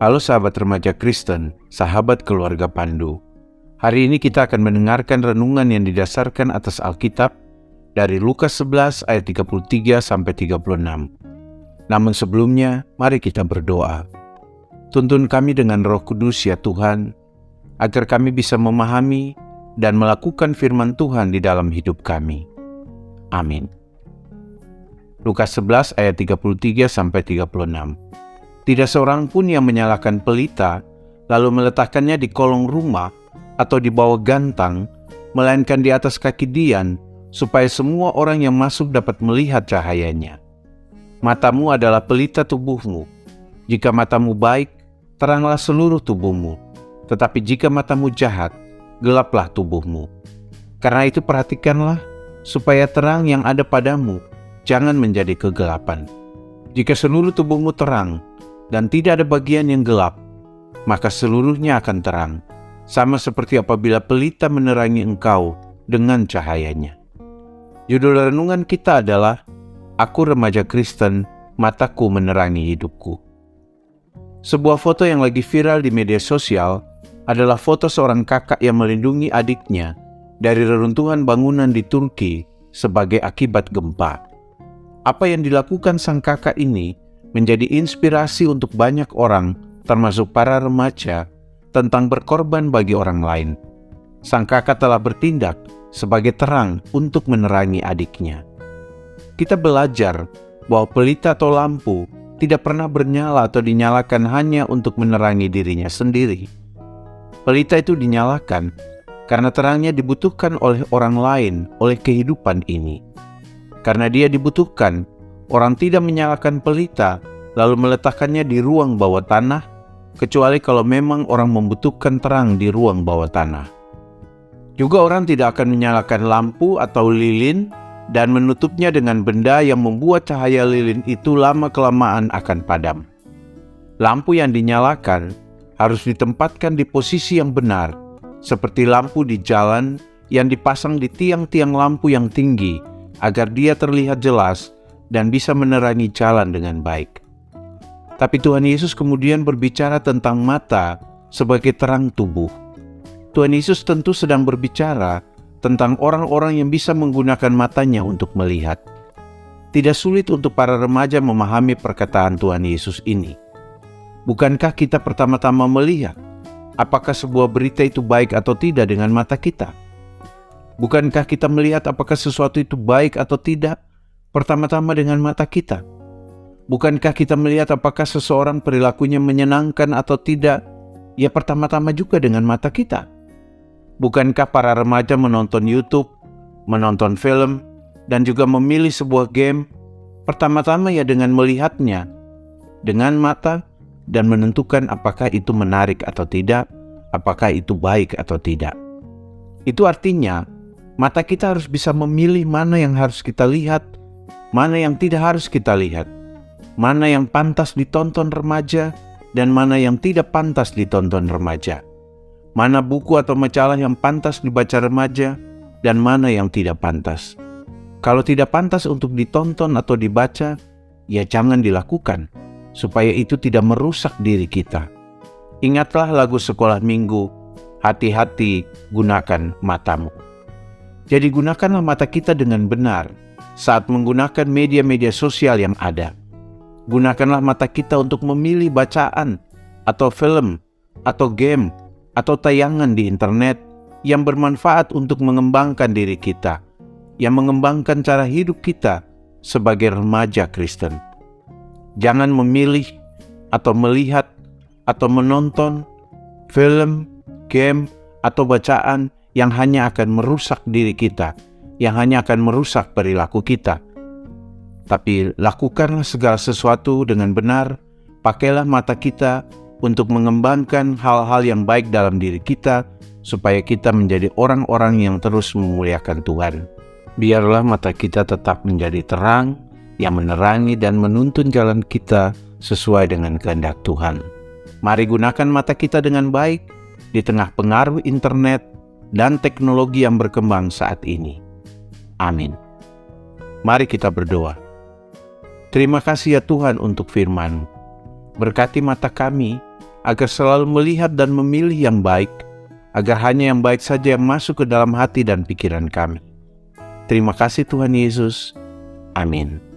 Halo sahabat remaja Kristen, sahabat keluarga Pandu. Hari ini kita akan mendengarkan renungan yang didasarkan atas Alkitab dari Lukas 11 ayat 33 sampai 36. Namun sebelumnya, mari kita berdoa. Tuntun kami dengan Roh Kudus ya Tuhan, agar kami bisa memahami dan melakukan firman Tuhan di dalam hidup kami. Amin. Lukas 11 ayat 33 sampai 36. Tidak seorang pun yang menyalakan pelita, lalu meletakkannya di kolong rumah atau di bawah gantang, melainkan di atas kaki dian, supaya semua orang yang masuk dapat melihat cahayanya. Matamu adalah pelita tubuhmu. Jika matamu baik, teranglah seluruh tubuhmu. Tetapi jika matamu jahat, gelaplah tubuhmu. Karena itu perhatikanlah, supaya terang yang ada padamu jangan menjadi kegelapan. Jika seluruh tubuhmu terang, dan tidak ada bagian yang gelap, maka seluruhnya akan terang, sama seperti apabila pelita menerangi engkau dengan cahayanya. Judul renungan kita adalah, Aku Remaja Kristen, Mataku Menerangi Hidupku. Sebuah foto yang lagi viral di media sosial adalah foto seorang kakak yang melindungi adiknya dari reruntuhan bangunan di Turki sebagai akibat gempa. Apa yang dilakukan sang kakak ini menjadi inspirasi untuk banyak orang, termasuk para remaja, tentang berkorban bagi orang lain. Sang kakak telah bertindak sebagai terang untuk menerangi adiknya. Kita belajar bahwa pelita atau lampu tidak pernah bernyala atau dinyalakan hanya untuk menerangi dirinya sendiri. Pelita itu dinyalakan karena terangnya dibutuhkan oleh orang lain, oleh kehidupan ini. Karena dia dibutuhkan, orang tidak menyalakan pelita lalu meletakkannya di ruang bawah tanah, kecuali kalau memang orang membutuhkan terang di ruang bawah tanah. Juga orang tidak akan menyalakan lampu atau lilin dan menutupnya dengan benda yang membuat cahaya lilin itu lama-kelamaan akan padam. Lampu yang dinyalakan harus ditempatkan di posisi yang benar, seperti lampu di jalan yang dipasang di tiang-tiang lampu yang tinggi, agar dia terlihat jelas dan bisa menerangi jalan dengan baik. Tapi Tuhan Yesus kemudian berbicara tentang mata sebagai terang tubuh. Tuhan Yesus tentu sedang berbicara tentang orang-orang yang bisa menggunakan matanya untuk melihat. Tidak sulit untuk para remaja memahami perkataan Tuhan Yesus ini. Bukankah kita pertama-tama melihat apakah sebuah berita itu baik atau tidak dengan mata kita? Bukankah kita melihat apakah sesuatu itu baik atau tidak pertama-tama dengan mata kita? Bukankah kita melihat apakah seseorang perilakunya menyenangkan atau tidak, ya pertama-tama juga dengan mata kita? Bukankah para remaja menonton YouTube, menonton film, dan juga memilih sebuah game, pertama-tama ya dengan melihatnya, dengan mata, dan menentukan apakah itu menarik atau tidak, apakah itu baik atau tidak. Itu artinya, mata kita harus bisa memilih mana yang harus kita lihat, mana yang tidak harus kita lihat, mana yang pantas ditonton remaja dan mana yang tidak pantas ditonton remaja, mana buku atau majalah yang pantas dibaca remaja dan mana yang tidak pantas. Kalau tidak pantas untuk ditonton atau dibaca, ya jangan dilakukan, supaya itu tidak merusak diri kita. Ingatlah lagu sekolah minggu, hati-hati gunakan matamu. Jadi gunakanlah mata kita dengan benar saat menggunakan media-media sosial yang ada. Gunakanlah mata kita untuk memilih bacaan, atau film, atau game, atau tayangan di internet yang bermanfaat untuk mengembangkan diri kita, yang mengembangkan cara hidup kita sebagai remaja Kristen. Jangan memilih atau melihat atau menonton film, game, atau bacaan yang hanya akan merusak diri kita, yang hanya akan merusak perilaku kita. Tapi lakukanlah segala sesuatu dengan benar, pakailah mata kita untuk mengembangkan hal-hal yang baik dalam diri kita, supaya kita menjadi orang-orang yang terus memuliakan Tuhan. Biarlah mata kita tetap menjadi terang, yang menerangi dan menuntun jalan kita sesuai dengan kehendak Tuhan. Mari gunakan mata kita dengan baik di tengah pengaruh internet dan teknologi yang berkembang saat ini. Amin. Mari kita berdoa. Terima kasih ya Tuhan untuk firman-Mu. Berkati mata kami agar selalu melihat dan memilih yang baik, agar hanya yang baik saja yang masuk ke dalam hati dan pikiran kami. Terima kasih Tuhan Yesus. Amin.